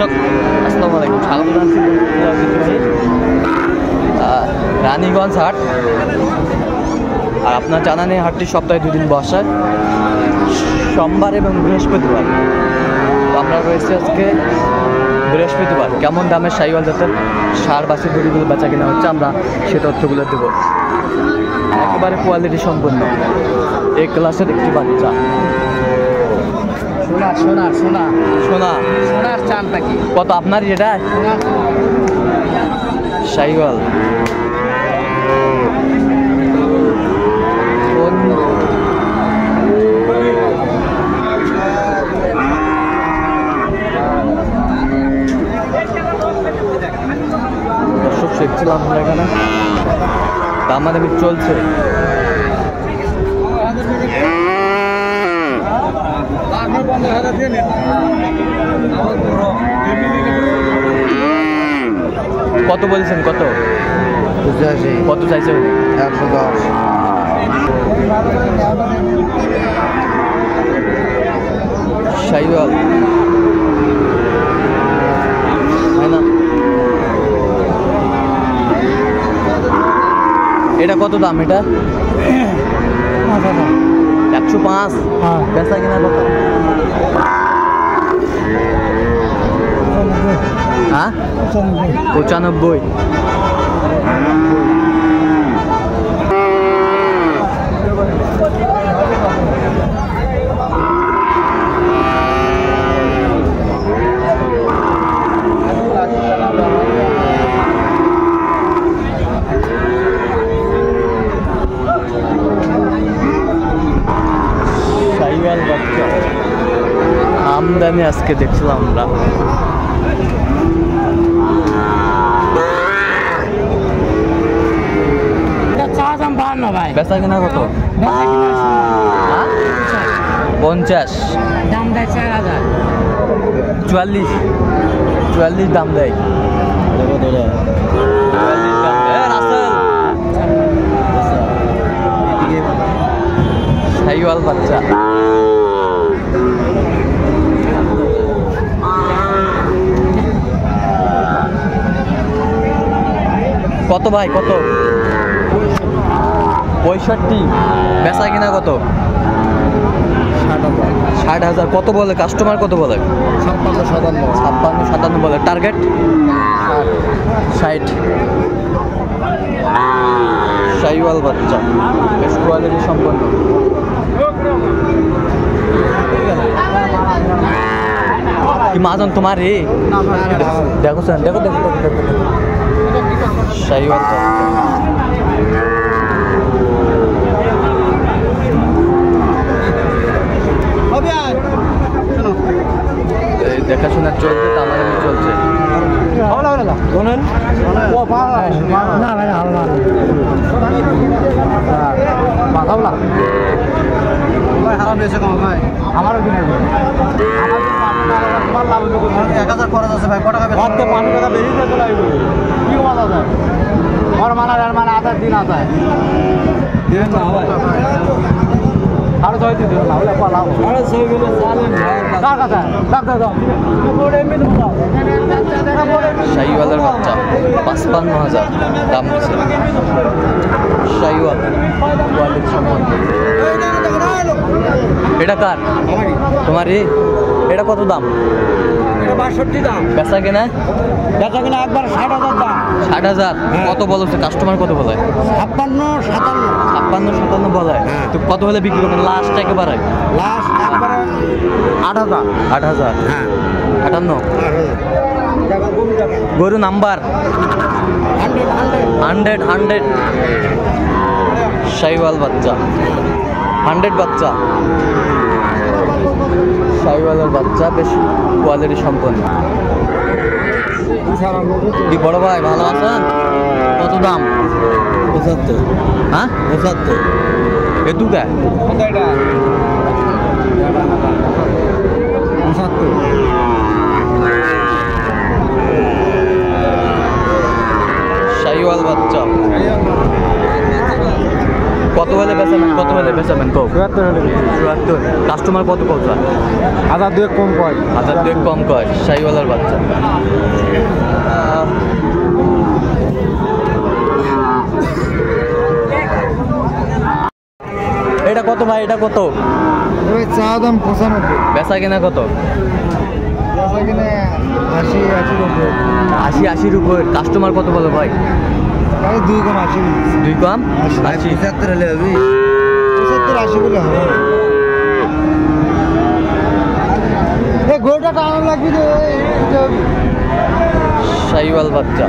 দর্শক আসসালামু আলাইকুম, স্বাগত জানাচ্ছি রানীগঞ্জ হাট। আর আপনার জানা নেই, হাটটি সপ্তাহে 2 দিন বসে, সোমবার এবং বৃহস্পতিবার। তো আমরা রয়েছি আজকে বৃহস্পতিবার। কেমন দামের শাহিওয়াল জাতের ষাঁড় বাছুর গরুগুলো বেচা কিনা হচ্ছে, আমরা সে তথ্যগুলো দেবো। একেবারে কোয়ালিটি সম্পন্ন এক ক্লাসের একটি বাচ্চা। সোনা সোনা সোনা সোনা সোনার চানটা কি কত আপনার? এটা শাহিওয়াল দর্শক দেখছিলাম আমরা এখানে দামাদামি চলছে। কত বলছেন? কত কত চাইছে? 110। শাহিওয়াল না, এটা কত দাম? এটা 105। বেচা কিনা কত? হ্যাঁ 95। শাহিওয়াল বাচ্চা আমদানি আজকে দেখছিলাম আমরা। বেচা কিনা কত? 50। দাম দেয় 4000। 44 দাম দেয়। শাহিওয়াল বাচ্চা কত ভাই? কত? 65। বেচা কিনা কত? 60,000। কত বলে কাস্টমার? কত বলে? 56-57 বলে। টার্গেট 60। শাহিওয়াল বাচ্চা বেশ কোয়ালিটি সম্পন্ন। কি মাজন তোমার? দেখো দেখো দেখো শাহিওয়াল দেখাশোনা চলছে, দামাদামি চলছে। আমারও কিনে 1000 খরচ আছে ভাই। কত টাকা? 5 টাকা বেরিয়ে চলে আসবে। কি কথা যায়? আমার মানা মানে 8 দিন আছে দিন না ভাই। আর 6 দিন না হলে পালাও। আর 6 গুলো চালেন ভাই। কার কথা? দাও দাও বড় এমনি দাও। শাহিওয়ালের বাচ্চা 55,000 দাম দিচ্ছে। শাহিওয়াল কোয়ালিটি সম্পন্ন। এটা কার? তোমারই। এটা কত দাম? এটা 62 দাম। বেচা কিনা? বেচা কিনা একবার 60,000 দাম। 60,000। কত বলছে কাস্টমার? কত বলে? 56-57 বলে। তো কত হলে বিক্রি করবেন লাস্ট? একেবারে লাস্ট একবারে 8,000। 8,000। হ্যাঁ 58। গরু নাম্বার 100। শাহিওয়াল বাচ্চা 100 বাচ্চা। শাহিওয়ালের বাচ্চা বেশ কোয়ালিটি সম্পন্ন। কি বড় ভাই ভালো আছেন? কত দাম? 75। হ্যাঁ 75। এটু কে? শাহিওয়াল বাচ্চা কত হলে বেচা? কত হলে বেচাবেন কো? 74 কাস্টমার কত কত? 1002 কম কয়। 1002 কম কয়। শাহিওয়ালার বাচ্চা। এটা কত ভাই? এটা কত? ওই চা দাম 95। বেচা কিনা কত? বেচা কিনা 80 রুপি। 80 উপর। কাস্টমার কত বলো ভাই? ভাই 2 কম 80। 2 কম 80। 75 হলে হবে। 75 80 বলে হবে। এই গোটা টানা লাগবে যে শাহিওয়াল বাচ্চা।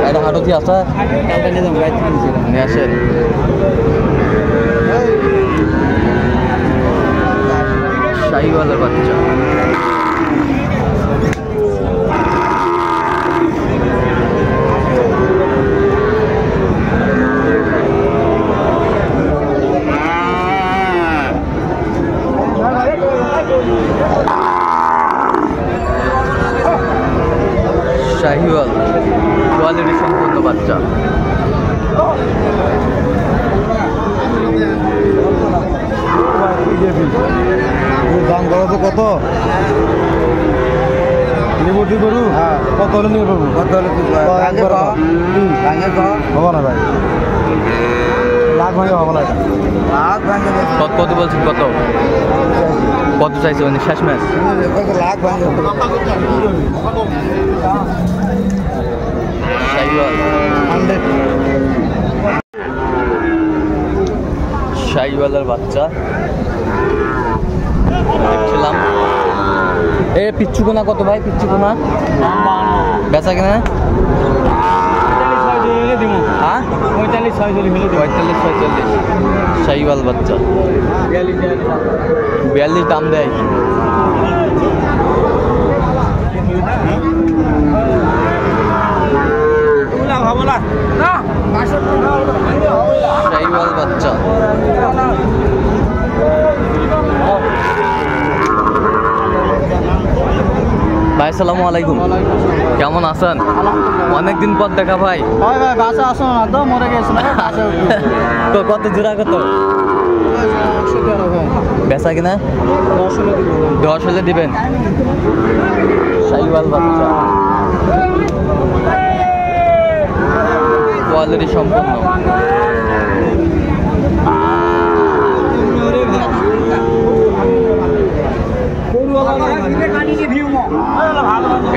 এটা হাটতি আছে? কালকে নিলাম গাইড কিনেছিলাম। নিয়ে আসেন। শাহিওয়ালের বাচ্চা। শাহিওয়াল কোয়ালিটি সম্পন্ন বাচ্চা। দাম কত? নিবটি গরু? হ্যাঁ। কত হলে নিয়ে পাবো? কত হলে হবো না ভাই, লাখ ভাঙে হবো না। কত বলছেন? কত কত চাইছে মানে শেষ ম্যাচ? লাখ ভাঙে। শাহিওয়ালের বাচ্চা দেখছিলাম। এ পিচ্ছুকোনা কত ভাই? পিচ্ছুকোনা বেচা কিনা? 45 46। শাহিওয়াল বাচ্চা 42 দাম দেয়। শাহিওয়াল বাচ্চা। ভাই আসসালামু আলাইকুম, কেমন আছেন? অনেকদিন পর দেখা ভাই। ভাই বাসা আসো না তো, মরে গেছে না। কত জোড়া? কত বেচা কিনা? 10 হলে দিবেন। শাহিওয়াল বাচ্চা কোয়ালিটি সম্পন্ন।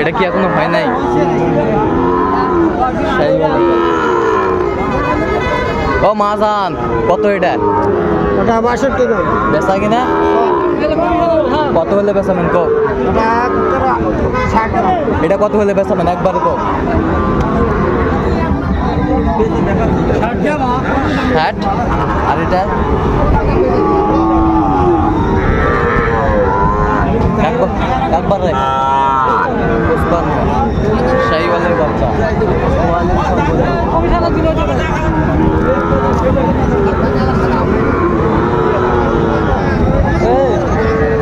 এটা কি এখনো হয় নাই? ও মাজান কত এটা? ওটা 62 বেচা কিনা কত হলে বেচাবেন কো? এটা কত হলে বেচাবেন একবারে কো? 60। আর এটা একবারে 55। শাহিওয়ালের বাচ্চা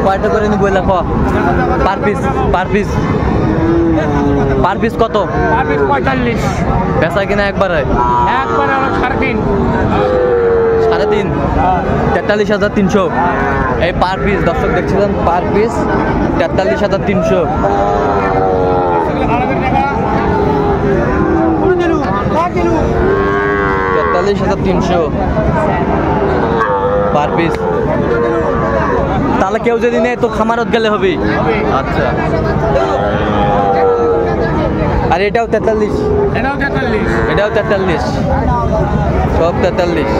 কয়টা করে নিবো? লেখো পার পিস কত? 45। বেচা কিনা একবারে? 3.5। 3.5 43,300 এই পার পিস। দর্শক দেখছিলেন পার পিস 43,300। 43,300 per piece. তাহলে কেউ যদি নেই তো খামারত গেলে হবে। আচ্ছা, আর এটাও 43? এটাও 43, সব 43।